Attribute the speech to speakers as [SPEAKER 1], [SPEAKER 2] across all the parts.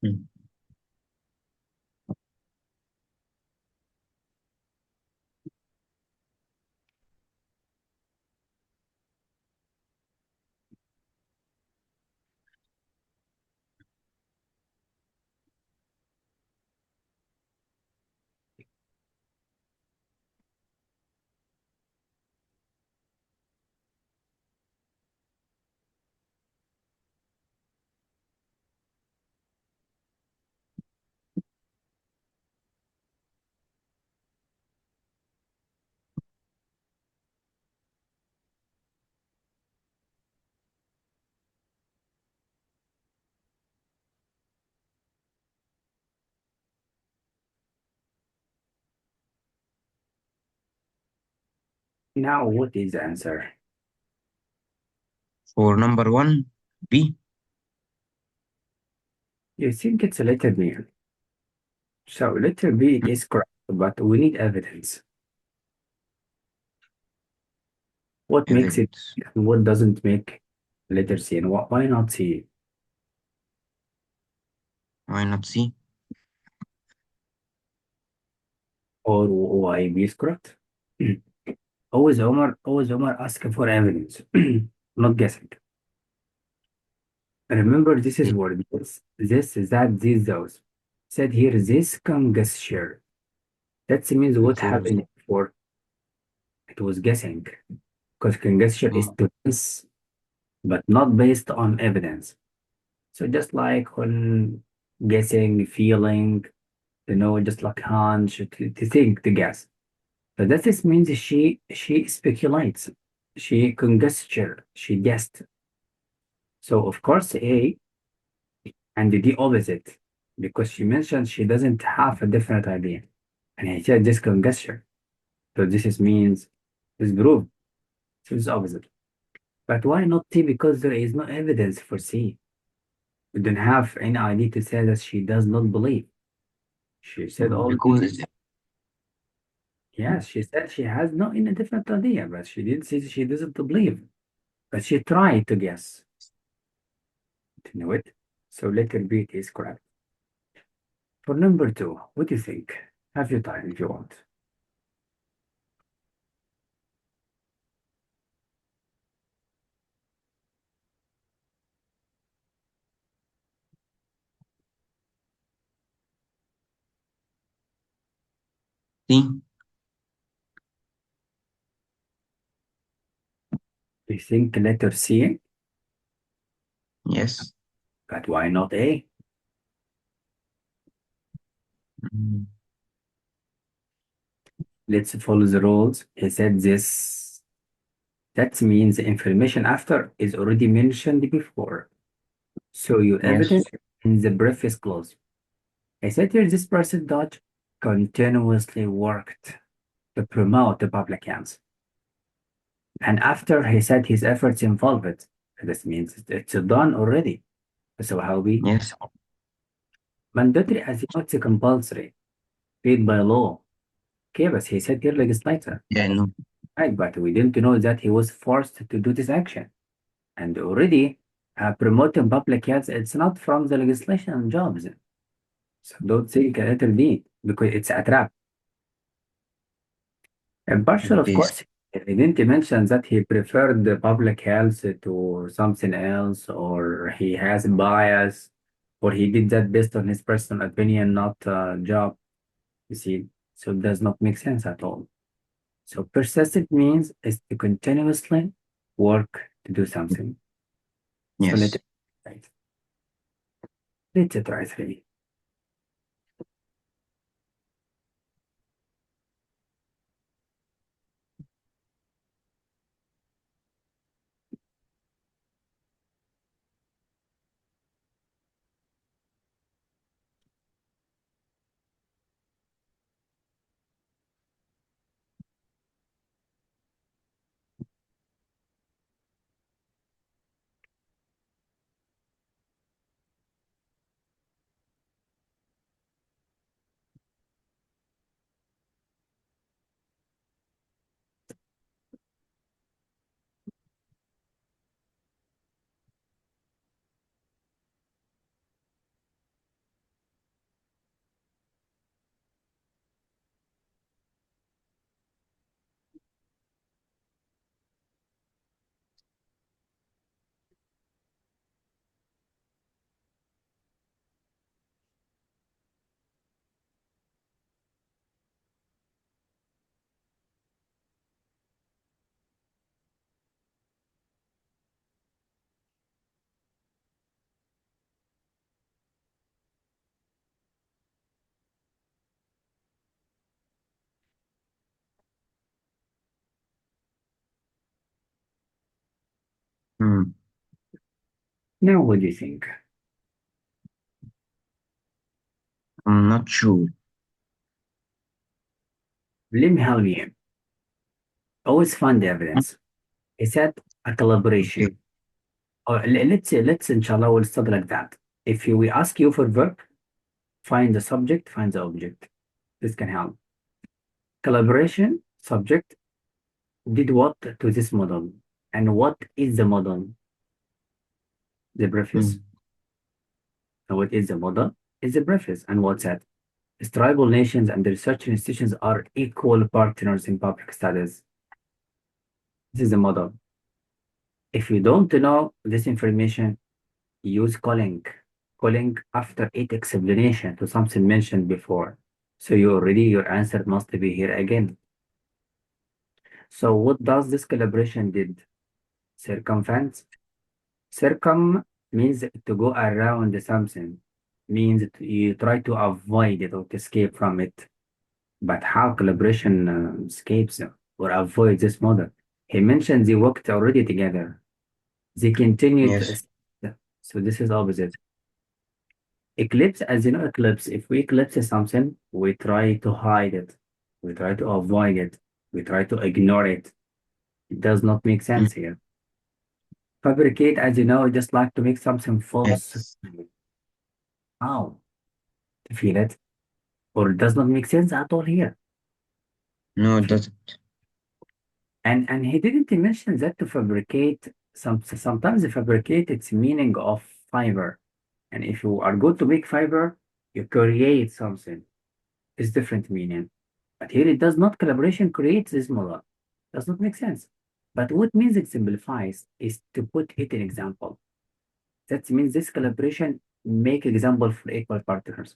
[SPEAKER 1] Mm.
[SPEAKER 2] Now, what is the answer?
[SPEAKER 1] For number one, B.
[SPEAKER 2] You think it's a letter B. So letter B it is correct, but we need evidence. What makes it
[SPEAKER 1] Evidence.
[SPEAKER 2] and what doesn't make letter C? And why not C?
[SPEAKER 1] Why not C?
[SPEAKER 2] Or why B is correct? Always Omar asking for evidence, not guessing. Remember, this is
[SPEAKER 1] It
[SPEAKER 2] word. This, that, these, those. Said here, this congestion. That means what
[SPEAKER 1] it was.
[SPEAKER 2] happened before it was guessing. Because congestion is
[SPEAKER 1] Mm.
[SPEAKER 2] to guess, but not based on evidence. So just like when guessing, feeling, just like hunch, to think, to guess. So that is means she speculates, she conjecture, she guessed. So of course A and the opposite, because she mentioned she doesn't have a definite idea, and he said this conjecture. So this is means is proved. So it's opposite. But why not C? Because there is no evidence for C. We don't have any idea to say that she does not believe. She said all these.
[SPEAKER 1] Because
[SPEAKER 2] Yes, she said she has no any different idea, but she did say she doesn't believe. But she tried to guess. To know it. So letter B is correct. For number two, what do you think? Have your time if you want.
[SPEAKER 1] C.
[SPEAKER 2] You think letter C,
[SPEAKER 1] Yes.
[SPEAKER 2] but why not A?
[SPEAKER 1] Mm.
[SPEAKER 2] Let's follow the rules. He said this. That means the information after is already mentioned before. So your
[SPEAKER 1] Yes.
[SPEAKER 2] evidence in the previous clause. I said here this person Dodge continuously worked to promote the public health. And after he said his efforts involved it. This means it's done already. So how we
[SPEAKER 1] Yes.
[SPEAKER 2] mandatory as you know it's compulsory, paid by law. Okay, but he said here legislator.
[SPEAKER 1] Yeah, no.
[SPEAKER 2] Right, but we didn't know that he was forced to do this action. And already promoting public health, it's not from the legislation jobs. So don't think a letter D because it's a trap. And partial, of
[SPEAKER 1] This.
[SPEAKER 2] course, he didn't mention that he preferred the public health to something else, or he has bias, or he did that based on his personal opinion, not job. You see, so it does not make sense at all. So persistent means is to continuously work to do something. So
[SPEAKER 1] Yes.
[SPEAKER 2] let's try three.
[SPEAKER 1] mm,
[SPEAKER 2] Now, what do you think?
[SPEAKER 1] I'm not sure.
[SPEAKER 2] Let me help you. Always find the
[SPEAKER 1] Mm,
[SPEAKER 2] evidence. He said a
[SPEAKER 1] okay.
[SPEAKER 2] collaboration. Or let's inshallah we'll start like that. If we ask you for verb, find the subject, find the object. This can help. Collaboration, subject, did what to this model? And what is the model? The preface.
[SPEAKER 1] Mm,
[SPEAKER 2] And what is the model? Is the preface. And what's that? Tribal nations and the research institutions are equal partners in public studies. This is the model. If you don't know this information, use calling. Calling after it explanation to something mentioned before. So your answer must be here again. So what does this collaboration did? Circumvent. Circum means to go around something. Means you try to avoid it or to escape from it. But how collaboration escapes or avoids this model? He mentioned they worked already together. They continue to.
[SPEAKER 1] yes.
[SPEAKER 2] So this is opposite. Eclipse, as you know, eclipse. If we eclipse something, we try to hide it. We try to avoid it. We try to ignore it. It does not make
[SPEAKER 1] Mm,
[SPEAKER 2] sense here. Fabricate, as you know, just like to make something false.
[SPEAKER 1] yes.
[SPEAKER 2] How? To feel it? Or it does not make sense at all here.
[SPEAKER 1] No, it doesn't.
[SPEAKER 2] And he didn't mention that to fabricate sometimes they fabricate its meaning of fiber. And if you are good to make fiber, you create something. It's different meaning. But here it does not collaboration creates this model. Does not make sense. But what means it simplifies is to put it in example. That means this collaboration make example for equal partners.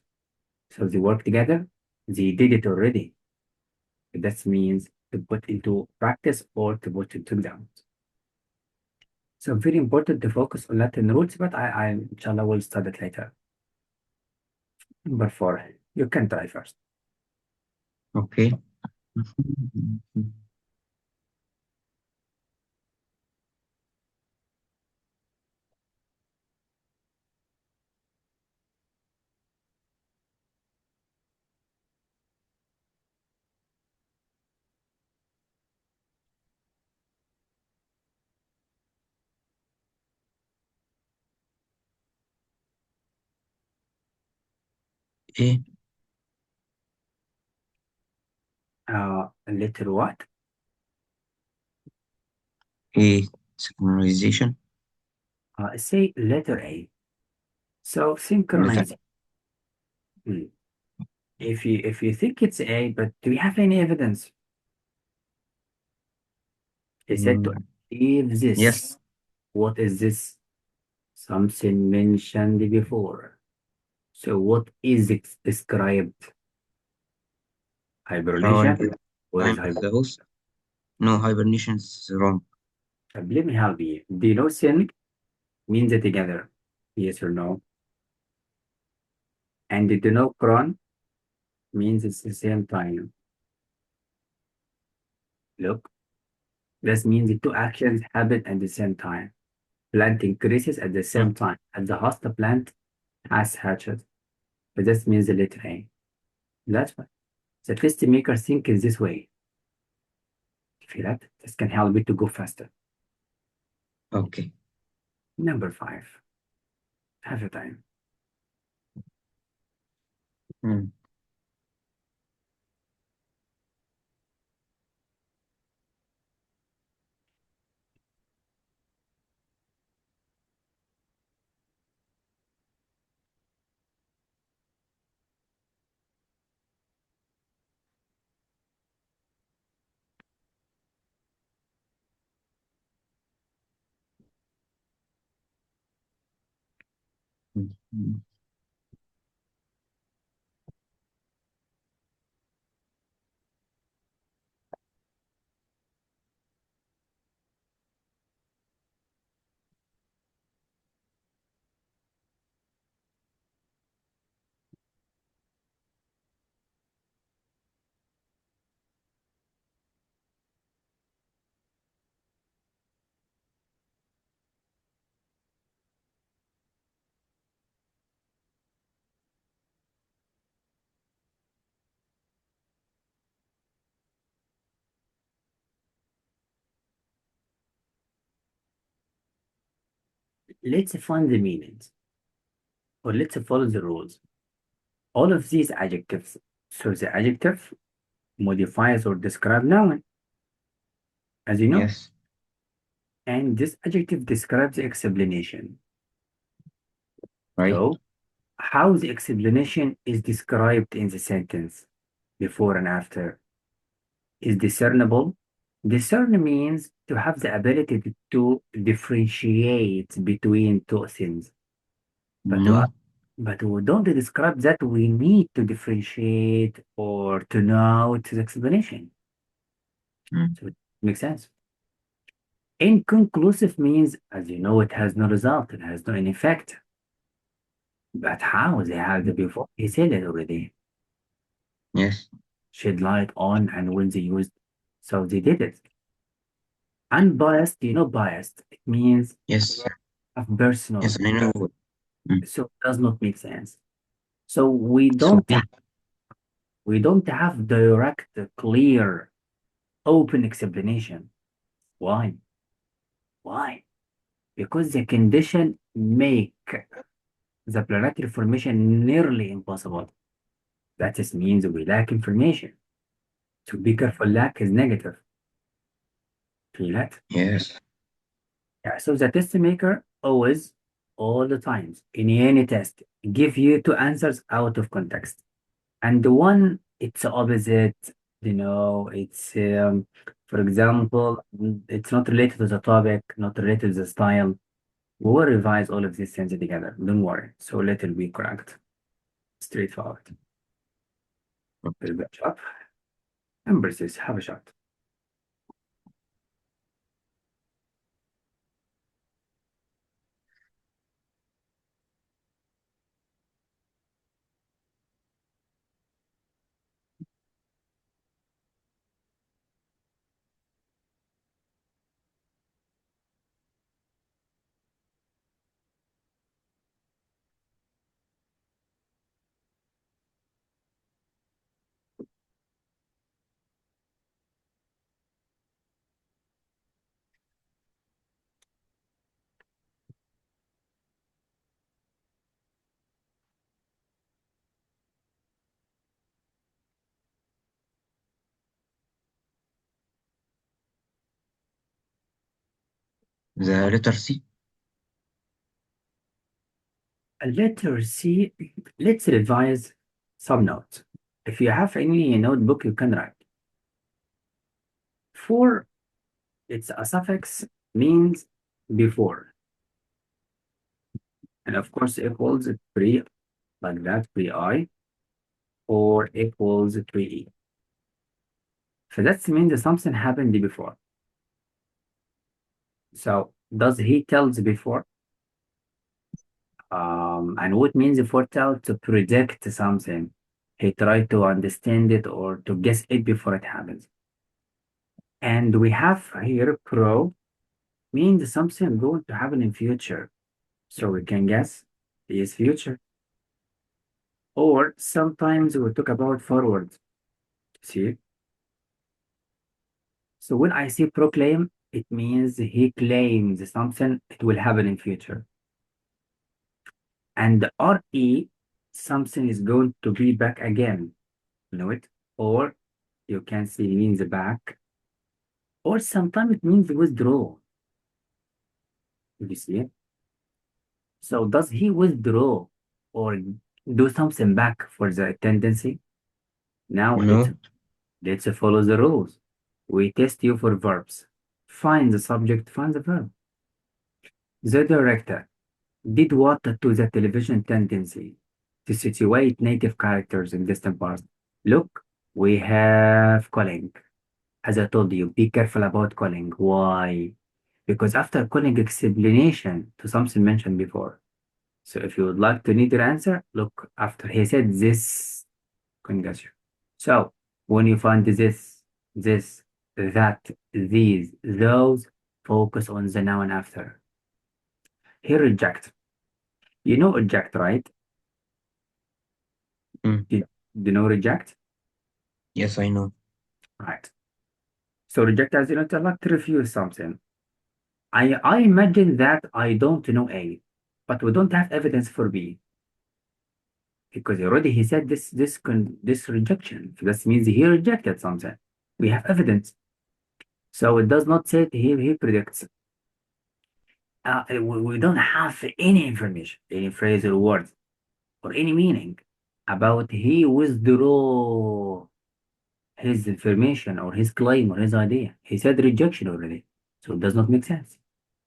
[SPEAKER 2] So they work together, they did it already. That means to put into practice or to put into examples. So very important to focus on Latin roots, but I inshallah will study it later. Number four, you can try first.
[SPEAKER 1] Okay. A,
[SPEAKER 2] Letter what?
[SPEAKER 1] A, synchronization.
[SPEAKER 2] Say letter A. So
[SPEAKER 1] Letter.
[SPEAKER 2] synchronize. Hmm. If you think it's A, but do you have any evidence? He said to
[SPEAKER 1] Mm,
[SPEAKER 2] achieve this.
[SPEAKER 1] yes.
[SPEAKER 2] What is this? Something mentioned before. So what is it described?
[SPEAKER 1] Around
[SPEAKER 2] Hibernation?
[SPEAKER 1] the
[SPEAKER 2] What is
[SPEAKER 1] time of
[SPEAKER 2] hibernation?
[SPEAKER 1] the host. No, hibernation is wrong.
[SPEAKER 2] Let me help you. Do you know sync means together? Yes or no? And do you know cron means it's the same time? Look, this means the two actions happen at the same time. Plant increases at the
[SPEAKER 1] Mm,
[SPEAKER 2] same time. At the host, the plant has hatched. But this means the letter A. That's why the test maker think in this way. Feel that? This can help you to go faster.
[SPEAKER 1] okay.
[SPEAKER 2] Number five, have your time.
[SPEAKER 1] Mm, mm, mm.
[SPEAKER 2] let's find the meanings or let's follow the rules. All of these adjectives. So the adjective modifies or describes noun, as you know,
[SPEAKER 1] Yes.
[SPEAKER 2] and this adjective describes the explanation.
[SPEAKER 1] Right.
[SPEAKER 2] So how the explanation is described in the sentence before and after is discernible. Discern means to have the ability to differentiate between two things. But to,
[SPEAKER 1] No.
[SPEAKER 2] but we don't describe that we need to differentiate or to know its explanation.
[SPEAKER 1] Mm.
[SPEAKER 2] So it makes sense. Inconclusive means, as you know, it has no result, it has no effect. But how they had it before? He said it already.
[SPEAKER 1] Yes.
[SPEAKER 2] Shed light on and when they used, so they did it. Unbiased, you know, biased. It means
[SPEAKER 1] Yes.
[SPEAKER 2] of personal,
[SPEAKER 1] Yes, I know. Mm.
[SPEAKER 2] so it does not make sense. So
[SPEAKER 1] So me.
[SPEAKER 2] we don't have direct, clear, open explanation. Why? Why? Because the condition make the planetary formation nearly impossible. That just means we lack information. To be careful, lack is negative. Feel it?
[SPEAKER 1] Yes.
[SPEAKER 2] Yeah, so the test maker always, all the times, in any test, give you two answers out of context. And the one, it's opposite, you know, it's, for example, it's not related to the topic, not related to the style. We will revise all of these things together. Don't worry. So let it be correct. Straightforward. Very good job. Embrace this. Have a shot.
[SPEAKER 1] The letter C.
[SPEAKER 2] Letter C, let's revise some notes. If you have any notebook, you can write. For, it's a suffix, means before. And of course, equals pre, like that, pre-I, or equals pre-E. So that means something happened before. So does he tells before? And what means foretell? To predict something. He tried to understand it or to guess it before it happens. And we have here pro means something going to happen in future. So we can guess is future. Or sometimes we talk about forward. See? So when I say proclaim, it means he claims something it will happen in future. And the RE, something is going to be back again. You know it? Or you can see it means back. Or sometimes it means withdraw. You see it? So does he withdraw or do something back for the tendency? Now
[SPEAKER 1] No.
[SPEAKER 2] let's follow the rules. We test you for verbs. Find the subject, find the verb. The director did what to the television tendency to situate native characters in distant parts. Look, we have calling. As I told you, be careful about calling. Why? Because after calling explanation to something mentioned before. So if you would like to need your answer, look after he said this conjugation. So when you find this, that, these, those, focus on the noun after. Here reject. You know reject, right?
[SPEAKER 1] Mm.
[SPEAKER 2] Do you know reject?
[SPEAKER 1] Yes, I know.
[SPEAKER 2] Right. So reject as you know to like to refuse something. I imagine that I don't know A, but we don't have evidence for B because already he said this rejection. This means he rejected something. We have evidence, so it does not say he predicts. We don't have any information, any phrase or words or any meaning about he withdraw his information or his claim or his idea. He said rejection already, so it does not make sense.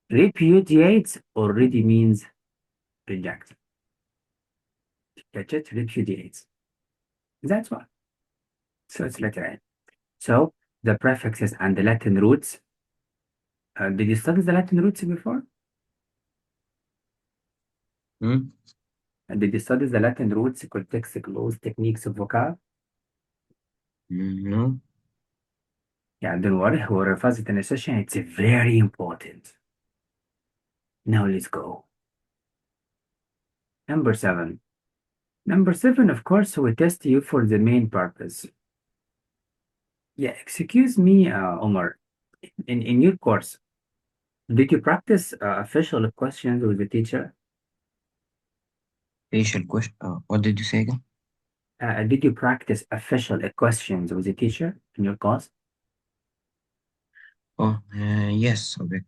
[SPEAKER 2] Repudiates already means reject. Catch it? Repudiates. That's why. So it's letter A. So the prefixes and the Latin roots. Did you study the Latin roots before?
[SPEAKER 1] Hmm?
[SPEAKER 2] Did you study the Latin roots, context, clause, techniques of vocab?
[SPEAKER 1] No.
[SPEAKER 2] Yeah, don't worry. We'll revise it in a session. It's very important. Now let's go. Number 7. Number 7, of course, we test you for the main purpose. Yeah, excuse me, Omar. In your course, did you practice official questions with the teacher?
[SPEAKER 1] Facial question. What did you say again?
[SPEAKER 2] Did you practice official questions with the teacher in your class?
[SPEAKER 1] Oh, yes, a bit.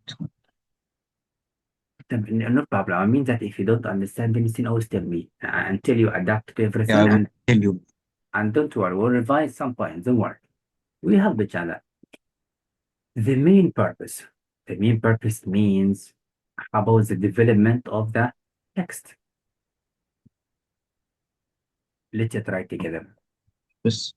[SPEAKER 2] No problem. I mean that if you don't understand anything, always tell me until you adapt to
[SPEAKER 1] Yeah,
[SPEAKER 2] everything.
[SPEAKER 1] I will tell you.
[SPEAKER 2] And don't worry, we'll revise some points. Don't worry. We help each other. The main purpose. The main purpose means about the development of the text. Let's try together.
[SPEAKER 1] Yes.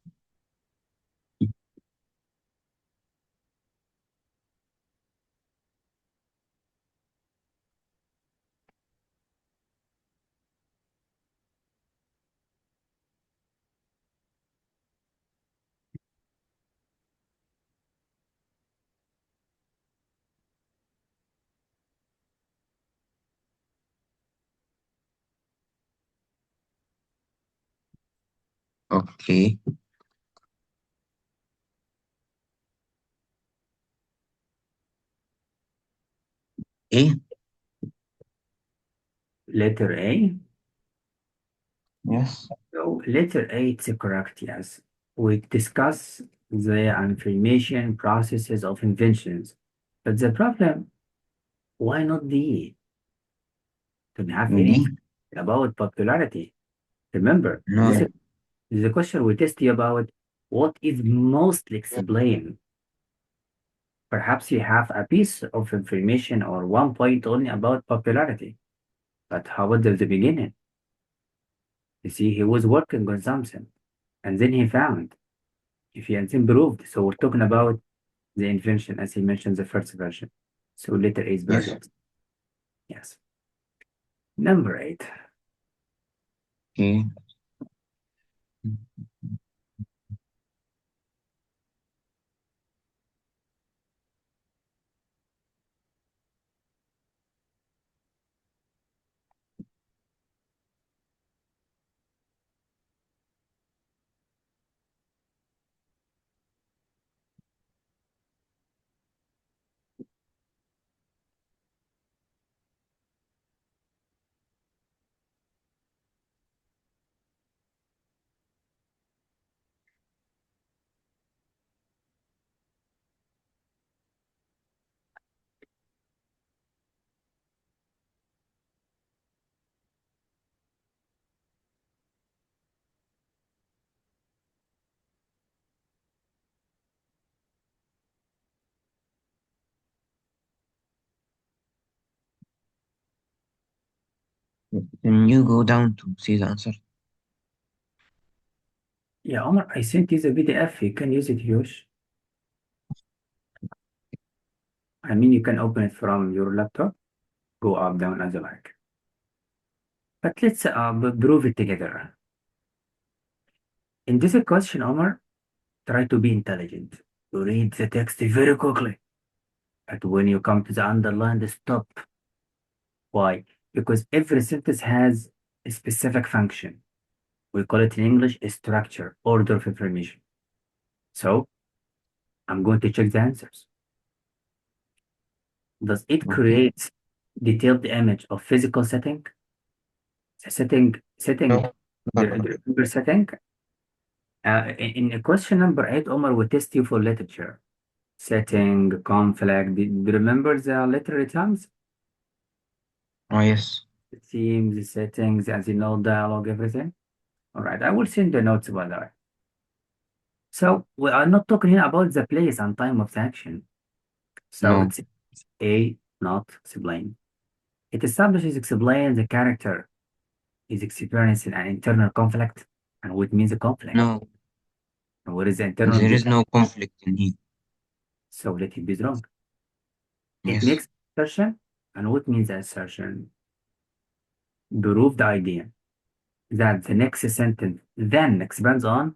[SPEAKER 1] Okay. A.
[SPEAKER 2] Letter A.
[SPEAKER 1] Yes.
[SPEAKER 2] So letter A, it's correct, yes. We discuss the information processes of inventions. But the problem, why not D? Don't have
[SPEAKER 1] D.
[SPEAKER 2] anything about popularity. Remember,
[SPEAKER 1] No.
[SPEAKER 2] this is a question we test you about what is mostly explained. Perhaps you have a piece of information or one point only about popularity. But how about the beginning? You see, he was working on something and then he found if he has improved. So we're talking about the invention as he mentioned the first version. So letter A is
[SPEAKER 1] Yes.
[SPEAKER 2] perfect. Yes. Number 8.
[SPEAKER 1] Okay. Can you go down to see the answer?
[SPEAKER 2] Yeah, Omar, I sent you the PDF. You can use it, Yosh. I mean, you can open it from your laptop, go up, down, as you like. But let's prove it together. In this question, Omar, try to be intelligent. Read the text very quickly. But when you come to the underline, stop. Why? Because every sentence has a specific function. We call it in English a structure, order of information. So I'm going to check the answers. Does it
[SPEAKER 1] Okay.
[SPEAKER 2] create detailed image of physical setting? Setting,
[SPEAKER 1] No. No, no.
[SPEAKER 2] the setting. In question number 8, Omar will test you for literature. Setting, conflict. Do you remember the literary terms?
[SPEAKER 1] Oh, yes.
[SPEAKER 2] The themes, the settings, as you know, dialogue, everything. All right, I will send the notes by the way. So we are not talking here about the place and time of the action. So
[SPEAKER 1] No.
[SPEAKER 2] it's A, not explain. It establishes, explains the character is experiencing an internal conflict. And what means a conflict?
[SPEAKER 1] No.
[SPEAKER 2] And what is the internal
[SPEAKER 1] There is
[SPEAKER 2] desire?
[SPEAKER 1] no conflict in here.
[SPEAKER 2] So let it be wrong. It
[SPEAKER 1] Yes.
[SPEAKER 2] makes assertion. And what means assertion? Prove the idea that the next sentence then expands on,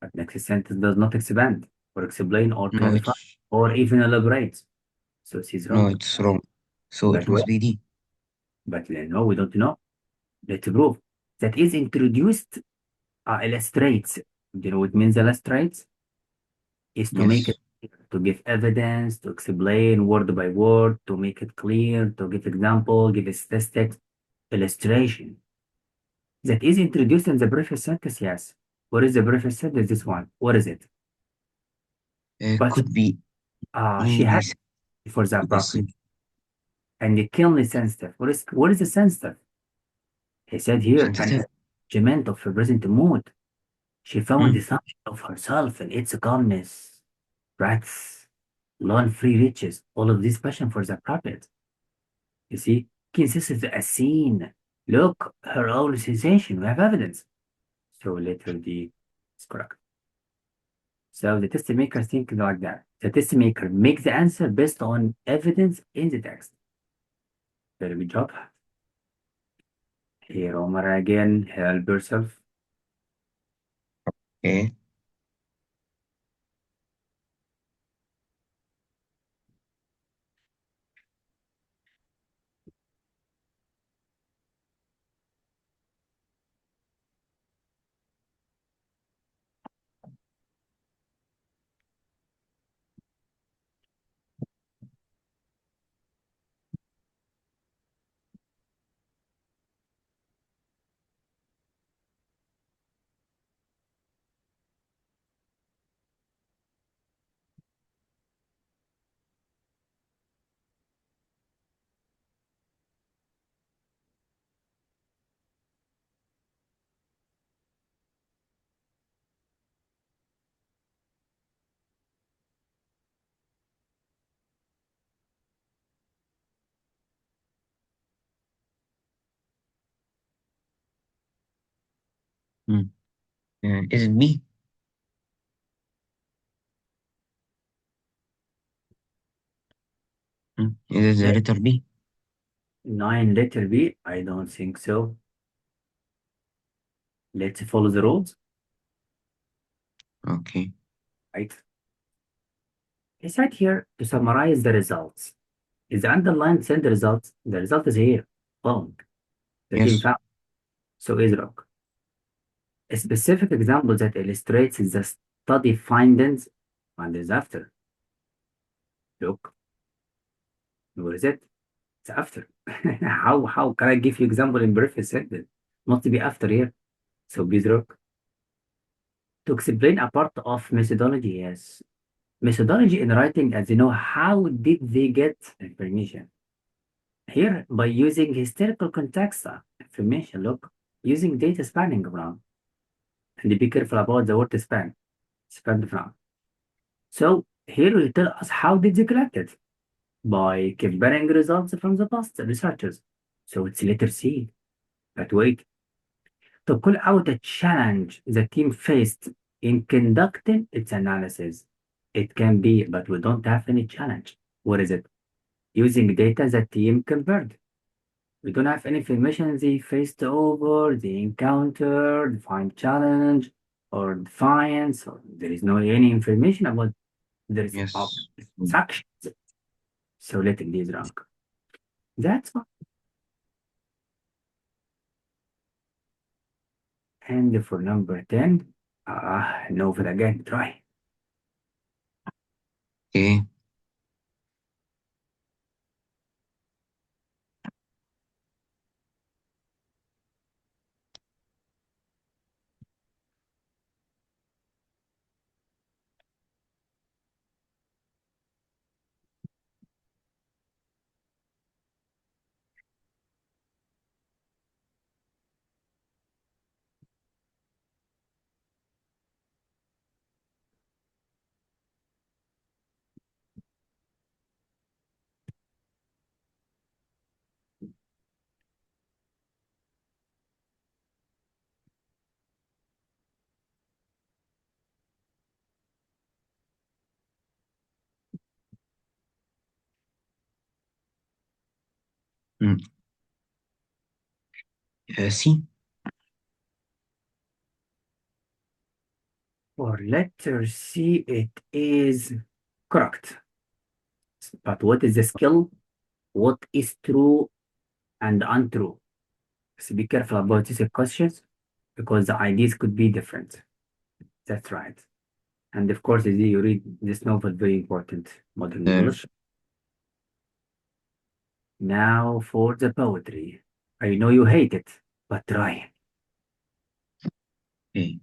[SPEAKER 2] but next sentence does not expand or explain or
[SPEAKER 1] No,
[SPEAKER 2] clarify
[SPEAKER 1] it's
[SPEAKER 2] or even elaborate. So she's
[SPEAKER 1] no,
[SPEAKER 2] wrong.
[SPEAKER 1] it's wrong. So it
[SPEAKER 2] But what?
[SPEAKER 1] must be D.
[SPEAKER 2] But no, we don't know. Let's prove that is introduced illustrates. Do you know what means illustrates? Is to make it,
[SPEAKER 1] Yes.
[SPEAKER 2] to give evidence, to explain word by word, to make it clear, to give example, give statistics, illustration. That is introduced in the preface sentence, yes. What is the preface sentence? This one. What is it? But
[SPEAKER 1] Could be
[SPEAKER 2] she
[SPEAKER 1] any
[SPEAKER 2] had for that property.
[SPEAKER 1] sensitive.
[SPEAKER 2] And the keenly sensitive. What is the sensitive? He said here, an
[SPEAKER 1] Sensitive.
[SPEAKER 2] judgment of her present mood. She found the
[SPEAKER 1] Hmm?
[SPEAKER 2] assumption of herself and its calmness, breaths, lone free riches, all of this passion for the prophet. You see, consists a scene. Look, her own sensation. We have evidence. So letter D is correct. So the test maker think like that. The test maker makes the answer based on evidence in the text. Very good job. Here, Omar again, help yourself.
[SPEAKER 1] Okay. Hmm. Is it B? Hmm? Is it the
[SPEAKER 2] Let
[SPEAKER 1] letter B?
[SPEAKER 2] 9 letter B. I don't think so. Let's follow the rules,
[SPEAKER 1] Okay.
[SPEAKER 2] right? He said here to summarize the results. Is the underline send the results? The result is here. Following. The team
[SPEAKER 1] Yes.
[SPEAKER 2] found. So is rock. A specific example that illustrates the study findings and is after. Look, what is it? It's after. How can I give you example in brief sentence? Not to be after here. So please rock. To explain a part of methodology, yes. Methodology in writing, as you know, how did they get information? Here, by using historical context information, look, using data spanning from, and be careful about the word span from. So here we tell us how did they collect it? By comparing results from the past researchers. So it's letter C. But wait, to call out a challenge the team faced in conducting its analysis. It can be, but we don't have any challenge. What is it? Using data the team compared. We don't have any information they faced over, they encountered, find challenge, or defiance, or there is no any information about there is
[SPEAKER 1] Yes.
[SPEAKER 2] actions. So letting these wrong. That's all. And for number 10, no for again, try.
[SPEAKER 1] Okay. mm, C.
[SPEAKER 2] For letter C, it is correct. But what is the skill? What is true and untrue? So be careful about these questions because the ideas could be different. That's right. And of course, as you read this novel, very important, modern
[SPEAKER 1] Uh,
[SPEAKER 2] English. Now for the poetry. I know you hate it, but try.
[SPEAKER 1] okay.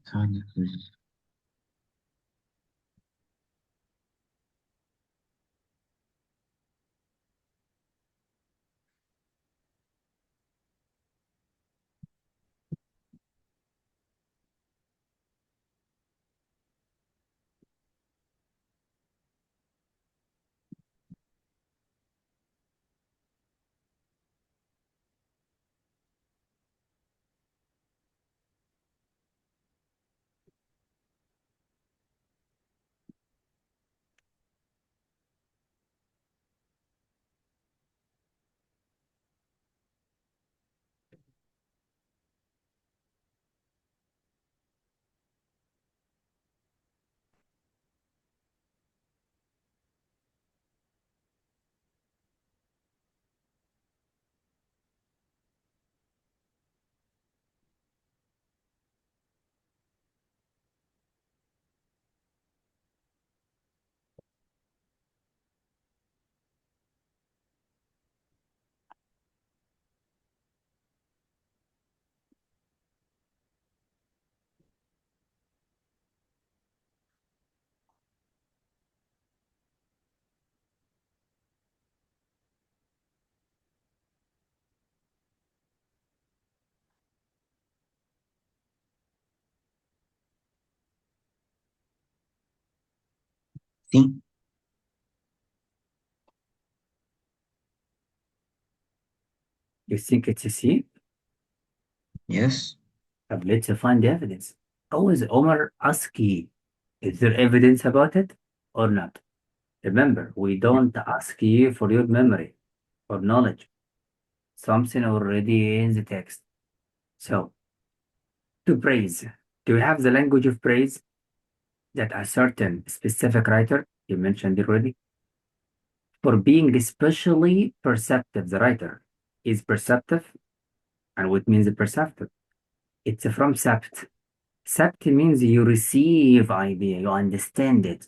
[SPEAKER 1] C.
[SPEAKER 2] You think it's a C?
[SPEAKER 1] Yes.
[SPEAKER 2] But let's find the evidence. Always Omar ask you, is there evidence about it or not? Remember, we don't ask you for your memory or knowledge. Something already in the text. So, to praise. Do you have the language of praise that a certain specific writer, you mentioned it already, for being especially perceptive, the writer is perceptive, and what means perceptive? It's from sept. Sept means you receive idea, you understand it.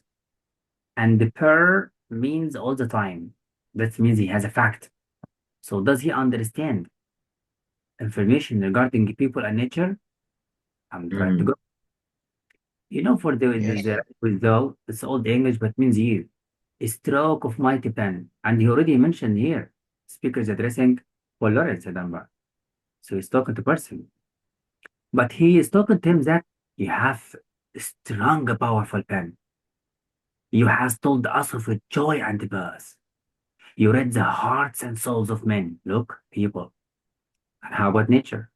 [SPEAKER 2] And the per means all the time. That means he has a fact. So does he understand information regarding people and nature? I'm trying to
[SPEAKER 1] Mm,
[SPEAKER 2] go. You know, for
[SPEAKER 1] yes.
[SPEAKER 2] though it's old English, but means you. A stroke of mighty pen. And he already mentioned here, speakers addressing Paul Lawrence Dunbar. So he's talking to person. But he is talking to him that you have a strong, powerful pen. You has told us of a joy and birth. You read the hearts and souls of men. Look, people. And how about nature?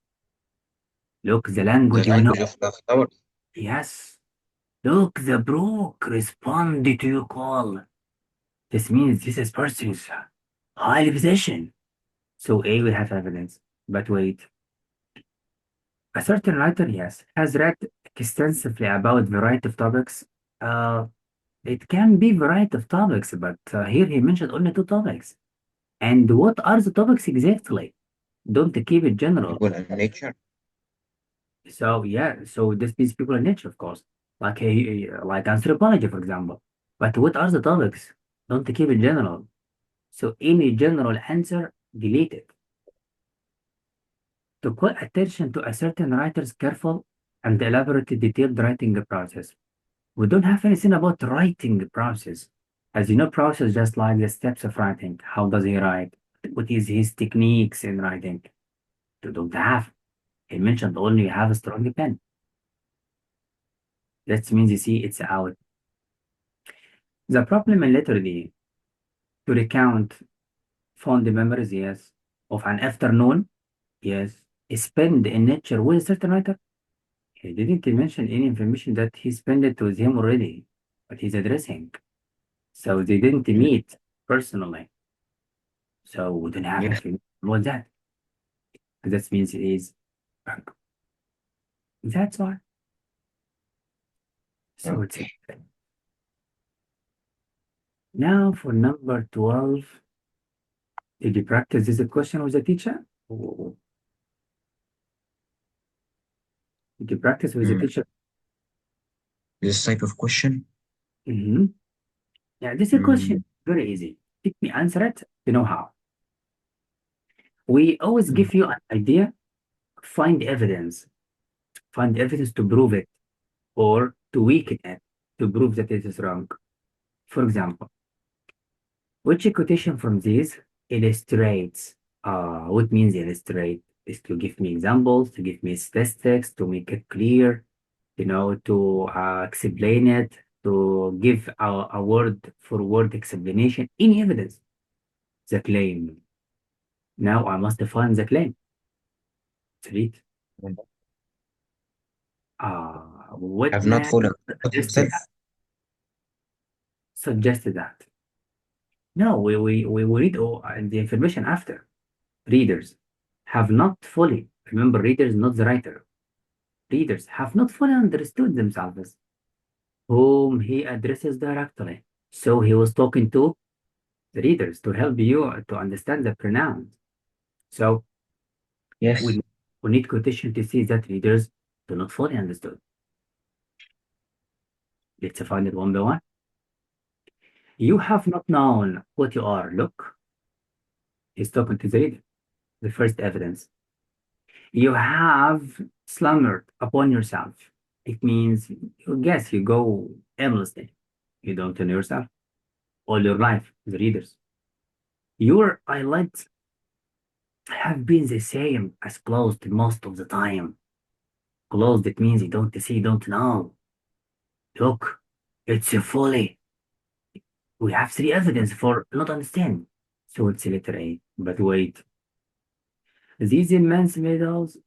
[SPEAKER 2] Look, the
[SPEAKER 1] The
[SPEAKER 2] language you know.
[SPEAKER 1] language of the flowers.
[SPEAKER 2] Yes. Look, the brook responded to your call. This means this is person's high position. So A, we have evidence. But wait, a certain writer, yes, has read extensively about variety of topics. Uh, it can be variety of topics, but here he mentioned only two topics. And what are the topics exactly? Don't keep it general.
[SPEAKER 1] People and nature.
[SPEAKER 2] So yeah, so this means people in nature, of course, like anthropology, for example. But what are the topics? Don't keep it general. So any general answer, delete it. To call attention to a certain writer's careful and elaborate detailed writing process. We don't have anything about writing process. As you know, process just like the steps of writing. How does he write? What is his techniques in writing? You don't have. He mentioned only you have a strong pen. That means you see it's out. The problem in letter D, to recount fond memories, yes, of an afternoon, yes, spent in nature with a certain writer. He didn't mention any information that he spent it with him already, but he's addressing. So they didn't
[SPEAKER 1] Mm,
[SPEAKER 2] meet personally. So we don't have
[SPEAKER 1] yes.
[SPEAKER 2] information. What's that? That means it is wrong. That's why. So it's
[SPEAKER 1] Okay.
[SPEAKER 2] now for number 12. Did you practice this question with the teacher? Or did you practice with the
[SPEAKER 1] Mm.
[SPEAKER 2] teacher?
[SPEAKER 1] This type of question.
[SPEAKER 2] Mm-hmm. Yeah, this is a question
[SPEAKER 1] Mm.
[SPEAKER 2] very easy. Let me answer it. You know how. We always
[SPEAKER 1] Mm.
[SPEAKER 2] give you an idea, find evidence, find evidence to prove it or to weaken it to prove that it is wrong. For example, which quotation from these illustrates? What means illustrate is to give me examples, to give me statistics, to make it clear, to explain it, to give a word for word explanation, any evidence. The claim. Now I must define the claim. Read. What
[SPEAKER 1] Have not
[SPEAKER 2] man
[SPEAKER 1] fully understood
[SPEAKER 2] suggested
[SPEAKER 1] himself.
[SPEAKER 2] that? Suggested that. No, we read all, the information after. Readers have not fully, remember, readers, not the writer. Readers have not fully understood themselves, whom he addresses directly. So he was talking to the readers to help you to understand the pronouns. So
[SPEAKER 1] Yes.
[SPEAKER 2] we, we need quotation to see that readers do not fully understood. Let's find it one by one. You have not known what you are. Look, he's talking to the reader. The first evidence. You have slumbered upon yourself. It means you guess you go aimlessly. You don't know yourself all your life, the readers. Your eyelids have been the same as closed most of the time. Closed, it means you don't see, you don't know. Look, it's a folly. We have three evidence for not understanding. So it's letter A. But wait, these immense meadows,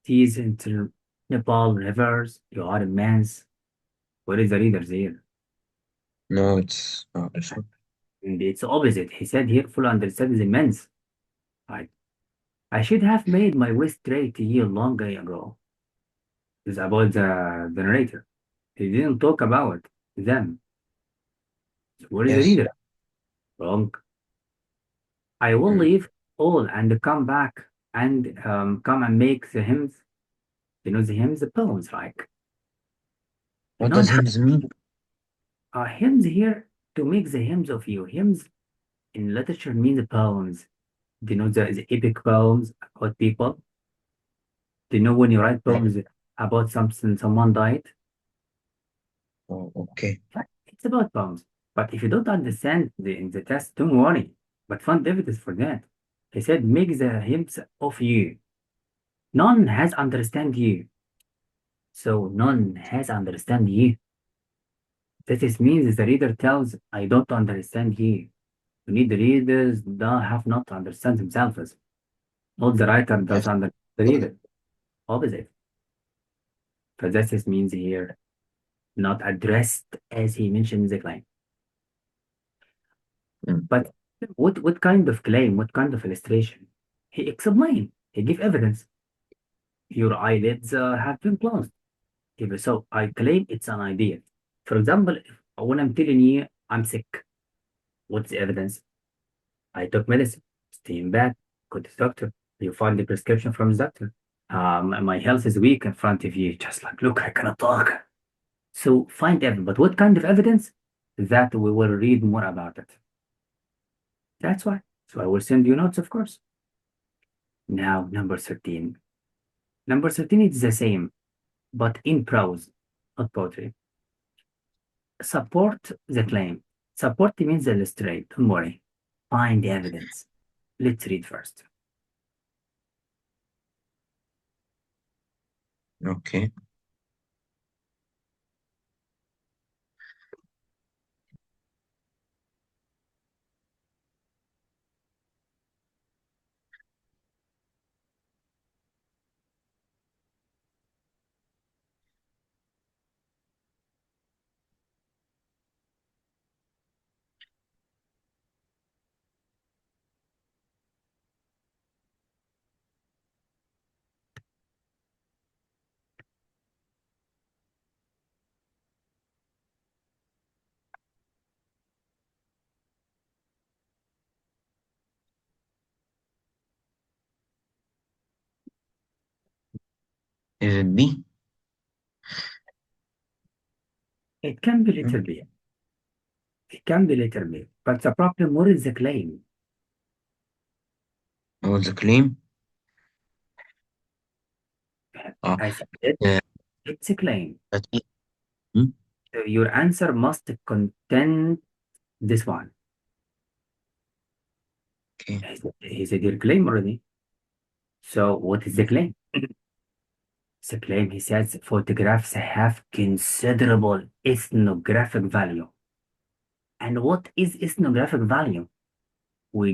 [SPEAKER 2] these interminable rivers, you are immense. Where is the reader there?
[SPEAKER 1] No, it's not this one.
[SPEAKER 2] And it's opposite. He said here, full understand is immense. I, I should have made my way straight to you long ago. It's about the narrator. He didn't talk about them. So where is the
[SPEAKER 1] Yes.
[SPEAKER 2] reader? Wrong. I will
[SPEAKER 1] Mm.
[SPEAKER 2] leave all and come back and come and make the hymns. The hymns, the poems, like
[SPEAKER 1] What
[SPEAKER 2] non
[SPEAKER 1] does hymns mean?
[SPEAKER 2] hymns here to make the hymns of you. Hymns in literature mean the poems. The epic poems about people. When you write
[SPEAKER 1] No.
[SPEAKER 2] poems about something, someone died?
[SPEAKER 1] Oh, okay.
[SPEAKER 2] It's about poems. But if you don't understand the test, don't worry. But find evidence for that. He said, make the hymns of you. None has understand you. So none has understand you. That is means the reader tells, I don't understand you. You need the readers that have not to understand themselves. Not the writer does
[SPEAKER 1] Yes.
[SPEAKER 2] understand the reader. Opposite. But that is means here, not addressed as he mentioned in the claim.
[SPEAKER 1] Mm.
[SPEAKER 2] But what kind of claim, what kind of illustration? He explained, he gave evidence. Your eyelids have been closed. So I claim it's an idea. For example, when I'm telling you I'm sick, what's the evidence? I took medicine, stay in bed, go to the doctor. You find the prescription from the doctor. My health is weak in front of you. Just like, look, I cannot talk. So find evidence. But what kind of evidence? That we will read more about it. That's why. So I will send you notes, of course. Now, number 13. Number 13 is the same, but in prose, not poetry. Support the claim. Support means illustrate. Don't worry. Find the evidence. Let's read first.
[SPEAKER 1] Okay. Is it B?
[SPEAKER 2] It can be
[SPEAKER 1] Hmm?
[SPEAKER 2] letter B. It can be letter B. But the problem, what is the claim?
[SPEAKER 1] What's the claim? Uh,
[SPEAKER 2] I said it.
[SPEAKER 1] uh,
[SPEAKER 2] It's a claim.
[SPEAKER 1] that is, hmm?
[SPEAKER 2] So your answer must contain this one.
[SPEAKER 1] Okay.
[SPEAKER 2] He said your claim already. So what is the
[SPEAKER 1] Hmm?
[SPEAKER 2] claim? The claim, he says, photographs have considerable ethnographic value. And what is ethnographic value? We